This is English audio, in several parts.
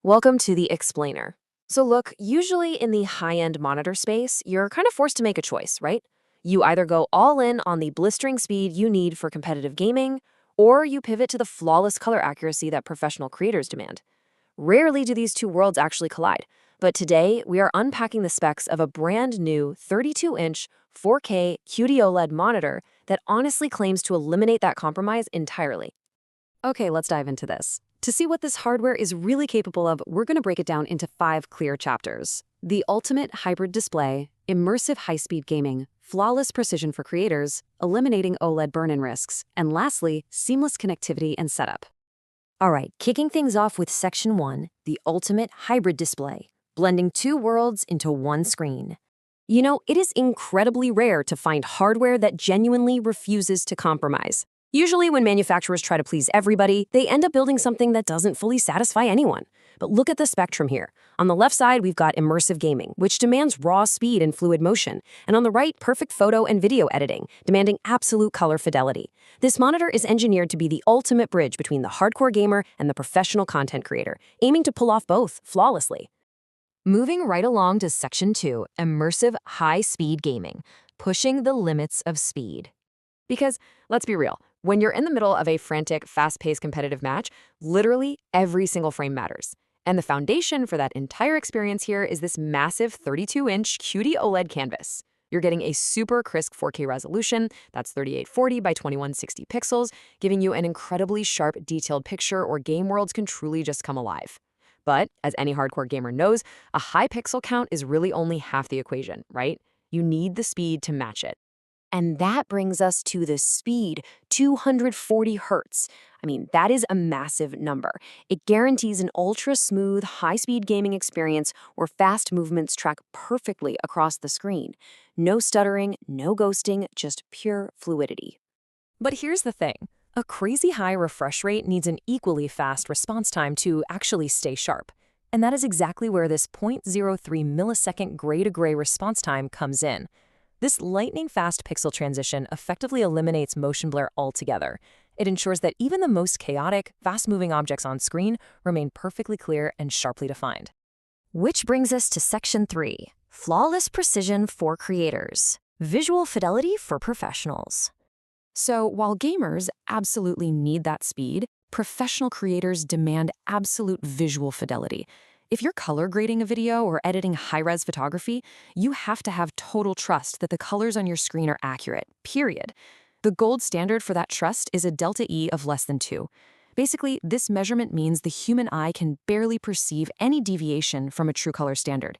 Welcome to the Explainer. So look, usually in the high-end monitor space, you're kind of forced to make a choice, right? You either go all in on the blistering speed you need for competitive gaming, or you pivot to the flawless color accuracy that professional creators demand. Rarely do these two worlds actually collide, but today we are unpacking the specs of a brand new 32-inch 4K QD-OLED monitor that honestly claims to eliminate that compromise entirely. Okay, let's dive into this. To see what this hardware is really capable of, we're going to break it down into 5 clear chapters. The ultimate hybrid display, immersive high-speed gaming, flawless precision for creators, eliminating OLED burn-in risks, and lastly, seamless connectivity and setup. All right, kicking things off with Section 1, the ultimate hybrid display, blending two worlds into one screen. You know, it is incredibly rare to find hardware that genuinely refuses to compromise. Usually when manufacturers try to please everybody, they end up building something that doesn't fully satisfy anyone. But look at the spectrum here. On the left side, we've got immersive gaming, which demands raw speed and fluid motion. And on the right, perfect photo and video editing, demanding absolute color fidelity. This monitor is engineered to be the ultimate bridge between the hardcore gamer and the professional content creator, aiming to pull off both flawlessly. Moving right along to Section 2, immersive high-speed gaming, pushing the limits of speed. Because, let's be real, when you're in the middle of a frantic, fast-paced competitive match, literally every single frame matters. And the foundation for that entire experience here is this massive 32-inch QD-OLED canvas. You're getting a super crisp 4K resolution, that's 3840 by 2160 pixels, giving you an incredibly sharp, detailed picture where game worlds can truly just come alive. But, as any hardcore gamer knows, a high pixel count is really only half the equation, right? You need the speed to match it. And that brings us to the speed, 240 hertz. I mean, that is a massive number. It guarantees an ultra-smooth, high-speed gaming experience where fast movements track perfectly across the screen. No stuttering, no ghosting, just pure fluidity. But here's the thing. A crazy high refresh rate needs an equally fast response time to actually stay sharp. And that is exactly where this 0.03 millisecond gray-to-gray response time comes in. This lightning-fast pixel transition effectively eliminates motion blur altogether. It ensures that even the most chaotic, fast-moving objects on screen remain perfectly clear and sharply defined. Which brings us to Section 3, flawless precision for creators, visual fidelity for professionals. So while gamers absolutely need that speed, professional creators demand absolute visual fidelity. If you're color grading a video or editing high-res photography, you have to have total trust that the colors on your screen are accurate, period. The gold standard for that trust is a delta E of less than 2. Basically, this measurement means the human eye can barely perceive any deviation from a true color standard.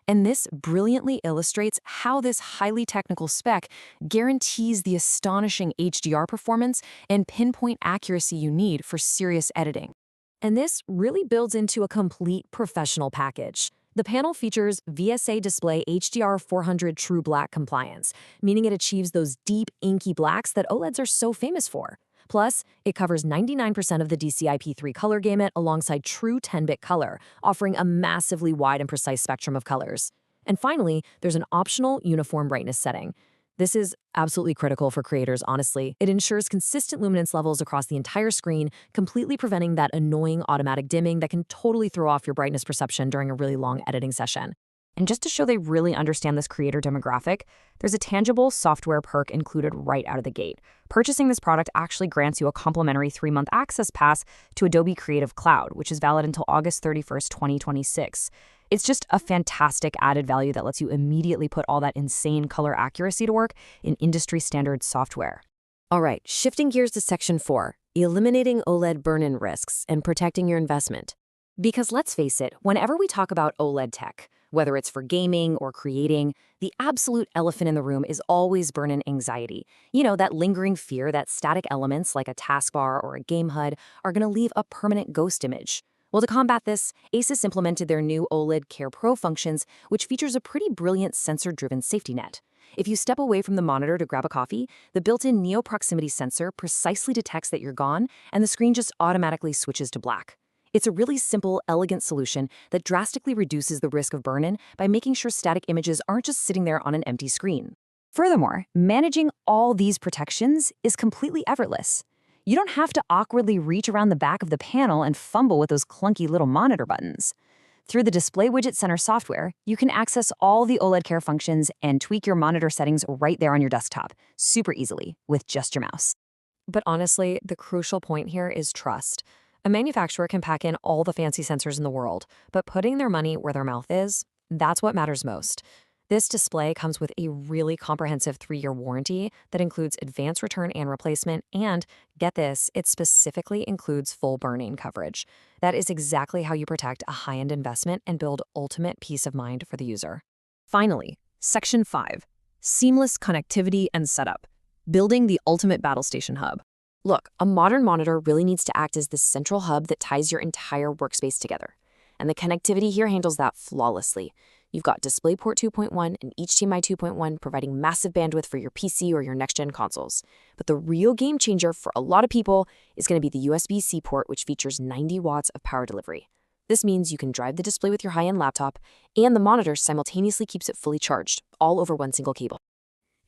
And this brilliantly illustrates how this highly technical spec guarantees the astonishing HDR performance and pinpoint accuracy you need for serious editing. And this really builds into a complete professional package. The panel features VSA Display HDR 400 True Black compliance, meaning it achieves those deep, inky blacks that OLEDs are so famous for. Plus, it covers 99% of the DCI-P3 color gamut alongside true 10-bit color, offering a massively wide and precise spectrum of colors. And finally, there's an optional uniform brightness setting. This is absolutely critical for creators, honestly. It ensures consistent luminance levels across the entire screen, completely preventing that annoying automatic dimming that can totally throw off your brightness perception during a really long editing session. And just to show they really understand this creator demographic, there's a tangible software perk included right out of the gate. Purchasing this product actually grants you a complimentary 3-month access pass to Adobe Creative Cloud, which is valid until August 31st, 2026. It's just a fantastic added value that lets you immediately put all that insane color accuracy to work in industry-standard software. All right, shifting gears to Section 4, eliminating OLED burn-in risks and protecting your investment. Because let's face it, whenever we talk about OLED tech, whether it's for gaming or creating, the absolute elephant in the room is always burn-in anxiety. You know, that lingering fear that static elements like a taskbar or a game HUD are going to leave a permanent ghost image. Well, to combat this, ASUS implemented their new OLED Care Pro functions, which features a pretty brilliant sensor-driven safety net. If you step away from the monitor to grab a coffee, the built-in Neo proximity sensor precisely detects that you're gone, and the screen just automatically switches to black. It's a really simple, elegant solution that drastically reduces the risk of burn-in by making sure static images aren't just sitting there on an empty screen. Furthermore, managing all these protections is completely effortless. You don't have to awkwardly reach around the back of the panel and fumble with those clunky little monitor buttons. Through the Display Widget Center software, you can access all the OLED care functions and tweak your monitor settings right there on your desktop, super easily, with just your mouse. But honestly, the crucial point here is trust. A manufacturer can pack in all the fancy sensors in the world, but putting their money where their mouth is, that's what matters most. This display comes with a really comprehensive 3-year warranty that includes advanced return and replacement, and get this, it specifically includes full burn-in coverage. That is exactly how you protect a high-end investment and build ultimate peace of mind for the user. Finally, Section 5, Seamless Connectivity and Setup, Building the Ultimate Battle Station Hub. Look, a modern monitor really needs to act as the central hub that ties your entire workspace together. And the connectivity here handles that flawlessly. You've got DisplayPort 2.1 and HDMI 2.1 providing massive bandwidth for your PC or your next-gen consoles. But the real game changer for a lot of people is going to be the USB-C port, which features 90 watts of power delivery. This means you can drive the display with your high-end laptop, and the monitor simultaneously keeps it fully charged, all over one single cable.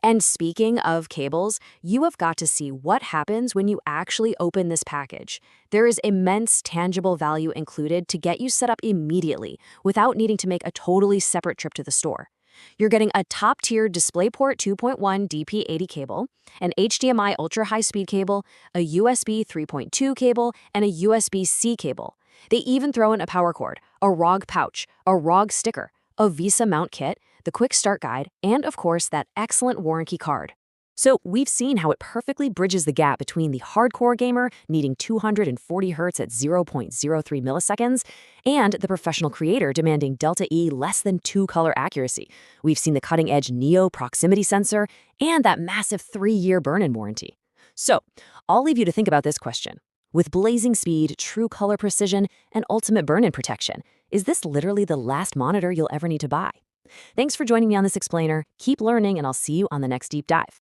And speaking of cables, you have got to see what happens when you actually open this package. There is immense tangible value included to get you set up immediately without needing to make a totally separate trip to the store. You're getting a top-tier DisplayPort 2.1 DP80 cable, an HDMI ultra-high-speed cable, a USB 3.2 cable, and a USB-C cable. They even throw in a power cord, a ROG pouch, a ROG sticker, a Visa mount kit, the quick start guide, and of course that excellent warranty card. So we've seen how it perfectly bridges the gap between the hardcore gamer needing 240 Hz at 0.03 milliseconds and the professional creator demanding Delta E less than 2-color accuracy. We've seen the cutting-edge Neo proximity sensor and that massive 3-year burn-in warranty. So I'll leave you to think about this question. With blazing speed, true color precision, and ultimate burn-in protection, is this literally the last monitor you'll ever need to buy? Thanks for joining me on this explainer. Keep learning, and I'll see you on the next deep dive.